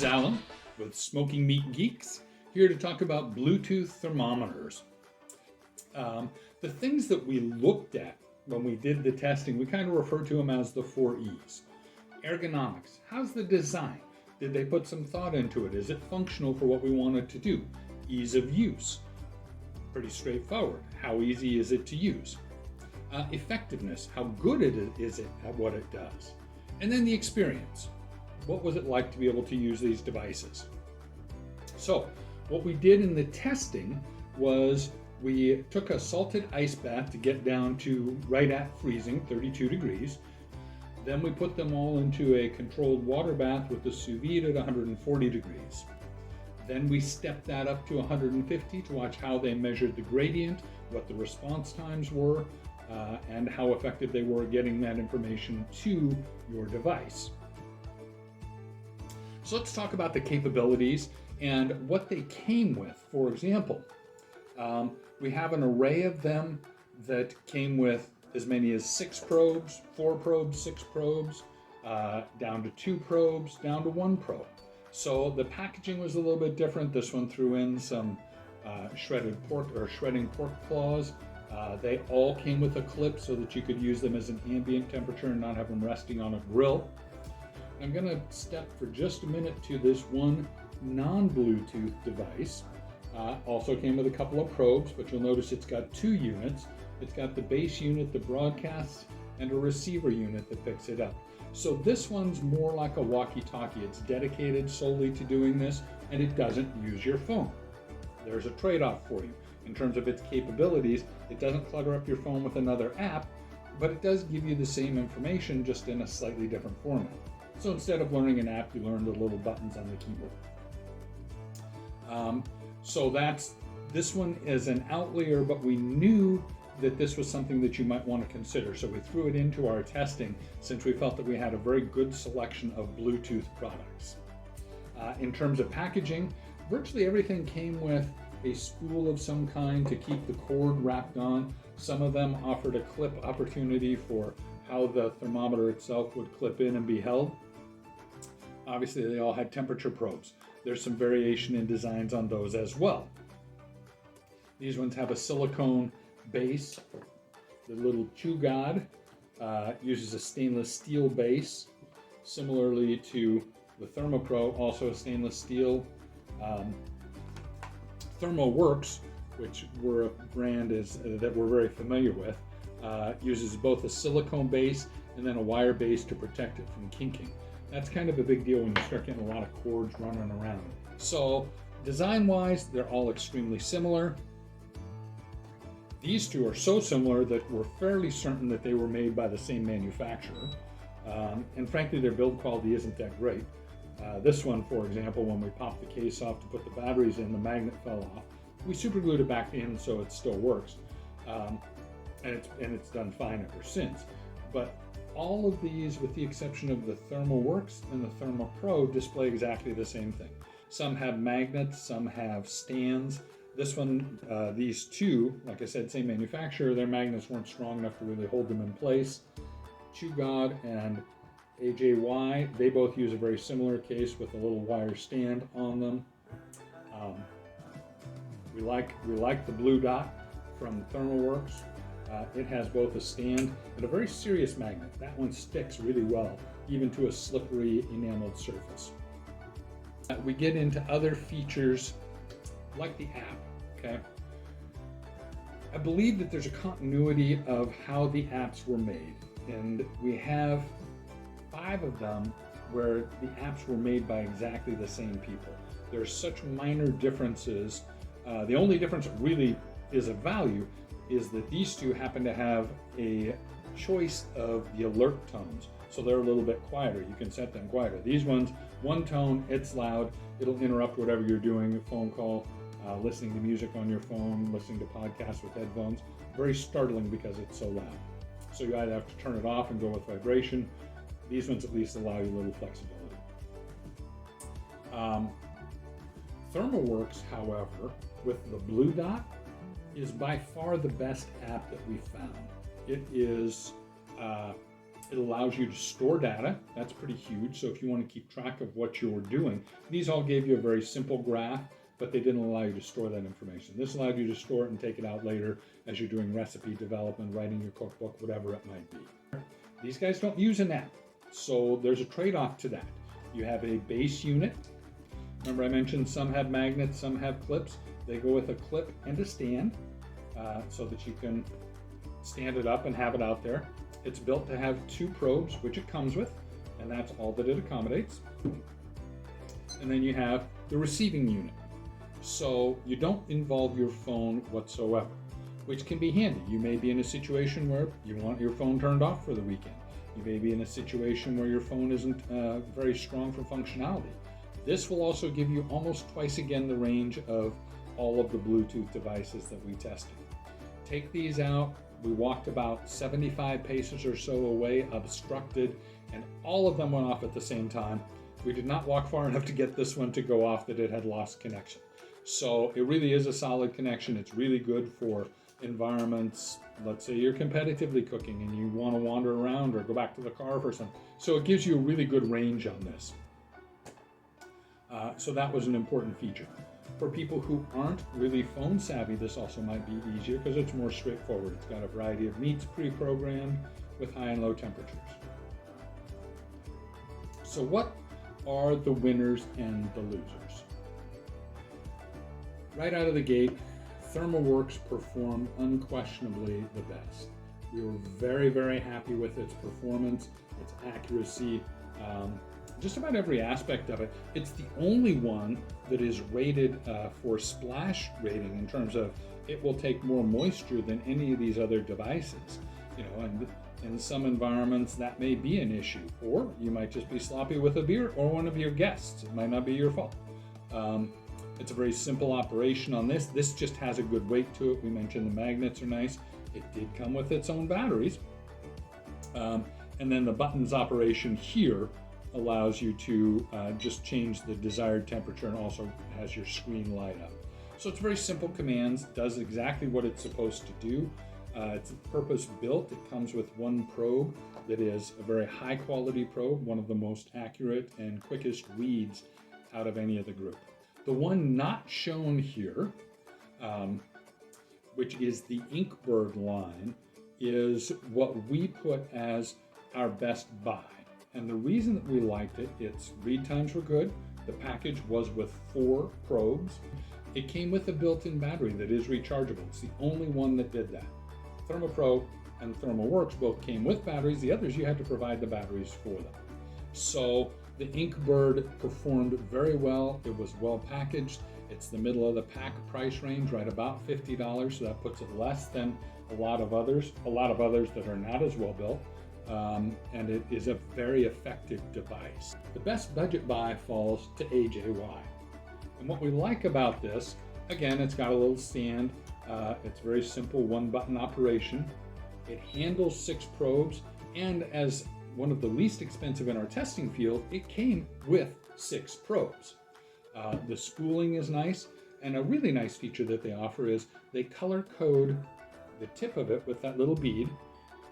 Alan with Smoking Meat Geeks, here to talk about Bluetooth thermometers. The things that we looked at when we did the testing, we kind of refer to them as the 4 E's. Ergonomics, how's the design? Did they put some thought into it? Is it functional for what we want it to do? Ease of use, pretty straightforward. How easy is it to use? Effectiveness, how good is it at what it does? And then the experience. What was it like to be able to use these devices? So what we did in the testing was we took a salted ice bath to get down to right at freezing, 32 degrees. Then we put them all into a controlled water bath with the sous vide at 140 degrees. Then we stepped that up to 150 to watch how they measured the gradient, what the response times were, and how effective they were getting that information to your device. So let's talk about the capabilities and what they came with. For example, we have an array of them that came with as many as 6 probes, 4 probes, 6 probes, down to 2 probes, down to 1 probe. So the packaging was a little bit different. This one threw in some shredded pork or shredding pork claws. They all came with a clip so that you could use them as an ambient temperature and not have them resting on a grill. I'm going to step for just a minute to this one non-Bluetooth device. Also came with a couple of probes, but you'll notice it's got 2 units. It's got the base unit that broadcasts and a receiver unit that picks it up. So this one's more like a walkie-talkie. It's dedicated solely to doing this, and it doesn't use your phone. There's a trade-off for you. In terms of its capabilities, it doesn't clutter up your phone with another app, but it does give you the same information, just in a slightly different format. So instead of learning an app, you learn the little buttons on the keyboard. This one is an outlier, but we knew that this was something that you might want to consider. So we threw it into our testing since we felt that we had a very good selection of Bluetooth products. In terms of packaging, virtually everything came with a spool of some kind to keep the cord wrapped on. Some of them offered a clip opportunity for how the thermometer itself would clip in and be held. Obviously, they all had temperature probes. There's some variation in designs on those as well. These ones have a silicone base. The little Chew God uses a stainless steel base, similarly to the ThermoPro, also a stainless steel. ThermoWorks, which we're a brand that we're very familiar with, uses both a silicone base and then a wire base to protect it from kinking. That's kind of a big deal when you start getting a lot of cords running around. So design-wise, they're all extremely similar. These two are so similar that we're fairly certain that they were made by the same manufacturer. And frankly, their build quality isn't that great. This one, for example, when we popped the case off to put the batteries in, the magnet fell off. We super glued it back in so it still works. And it's done fine ever since. But all of these, with the exception of the ThermoWorks and the ThermoPro, display exactly the same thing. Some have magnets, some have stands. This one, these two, like I said, same manufacturer, their magnets weren't strong enough to really hold them in place. Chew God and AJY, they both use a very similar case with a little wire stand on them. We like the blue dot from ThermoWorks. It has both a stand and a very serious magnet. That one sticks really well, even to a slippery enameled surface. We get into other features like the app, okay? I believe that there's a continuity of how the apps were made, and we have 5 of them where the apps were made by exactly the same people. There's such minor differences. The only difference that really is of value is that these two happen to have a choice of the alert tones. So they're a little bit quieter. You can set them quieter. These ones, one tone, it's loud. It'll interrupt whatever you're doing, a phone call, listening to music on your phone, listening to podcasts with headphones. Very startling because it's so loud. So you either have to turn it off and go with vibration. These ones at least allow you a little flexibility. ThermoWorks, however, with the blue dot, is by far the best app that we found. It is It allows you to store data. That's pretty huge. So if you want to keep track of what you're doing, these all gave you a very simple graph, but they didn't allow you to store that information. This allowed you to store it and take it out later as you're doing recipe development, writing your cookbook, whatever it might be. These guys don't use an app, so there's a trade-off to that. You have a base unit. Remember I mentioned some have magnets, some have clips. They go with a clip and a stand so that you can stand it up and have it out there. It's built to have 2 probes, which it comes with, and that's all that it accommodates. And then you have the receiving unit. So you don't involve your phone whatsoever, which can be handy. You may be in a situation where you want your phone turned off for the weekend. You may be in a situation where your phone isn't very strong for functionality. This will also give you almost twice again the range of all of the Bluetooth devices that we tested. Take these out. We walked about 75 paces or so away, obstructed, and all of them went off at the same time. We did not walk far enough to get this one to go off that it had lost connection. So it really is a solid connection. It's really good for environments. Let's say you're competitively cooking and you want to wander around or go back to the car for something. So it gives you a really good range on this. So that was an important feature. For people who aren't really phone savvy, this also might be easier because it's more straightforward. It's got a variety of meats pre-programmed with high and low temperatures. So what are the winners and the losers? Right out of the gate, ThermoWorks performed unquestionably the best. We were very, very happy with its performance, its accuracy, just about every aspect of it. It's the only one that is rated for splash rating in terms of it will take more moisture than any of these other devices. You know, and in some environments that may be an issue, or you might just be sloppy with a beer or one of your guests. It might not be your fault. It's a very simple operation on this. This just has a good weight to it. We mentioned the magnets are nice. It did come with its own batteries. And then the buttons operation here allows you to just change the desired temperature and also has your screen light up. So it's very simple commands, does exactly what it's supposed to do. It's purpose built. It comes with one probe that is a very high quality probe, one of the most accurate and quickest reads out of any of the group. The one not shown here, which is the Inkbird line, is what we put as our best buy. And the reason that we liked it, its read times were good. The package was with 4 probes. It came with a built-in battery that is rechargeable. It's the only one that did that. ThermoPro and ThermoWorks both came with batteries. The others, you had to provide the batteries for them. So the Inkbird performed very well. It was well packaged. It's the middle of the pack price range, right about $50. So that puts it less than a lot of others that are not as well built. And it is a very effective device. The best budget buy falls to AJY. And what we like about this, again, it's got a little stand. It's very simple, one button operation. It handles 6 probes, and as one of the least expensive in our testing field, it came with 6 probes. The spooling is nice, and a really nice feature that they offer is they color code the tip of it with that little bead,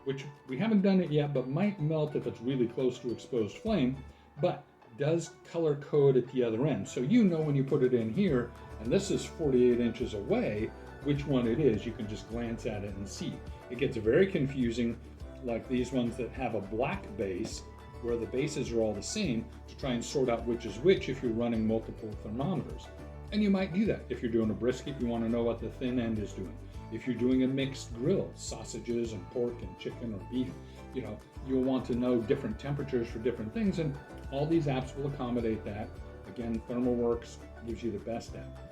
which we haven't done it yet, but might melt if it's really close to exposed flame, but does color code at the other end. So you know when you put it in here, and this is 48 inches away, which one it is. You can just glance at it and see. It gets very confusing, like these ones that have a black base, where the bases are all the same, to try and sort out which is which if you're running multiple thermometers. And you might do that. If you're doing a brisket, you want to know what the thin end is doing. If you're doing a mixed grill, sausages and pork and chicken or beef, you know, you'll want to know different temperatures for different things, and all these apps will accommodate that. Again, ThermoWorks gives you the best app.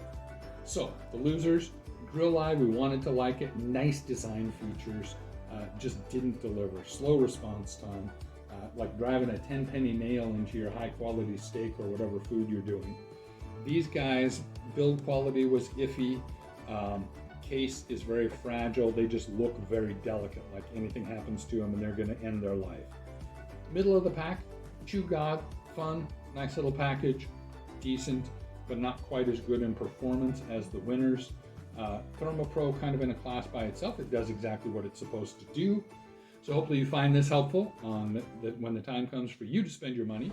So, the losers, Grill Eye, we wanted to like it, nice design features, just didn't deliver. Slow response time, like driving a 10-penny nail into your high-quality steak or whatever food you're doing. These guys, build quality was iffy. Case is very fragile. They just look very delicate, like anything happens to them and they're going to end their life. Middle of the pack, Chew God, fun, nice little package, decent, but not quite as good in performance as the winners. ThermoPro kind of in a class by itself. It does exactly what it's supposed to do. So hopefully you find this helpful that when the time comes for you to spend your money.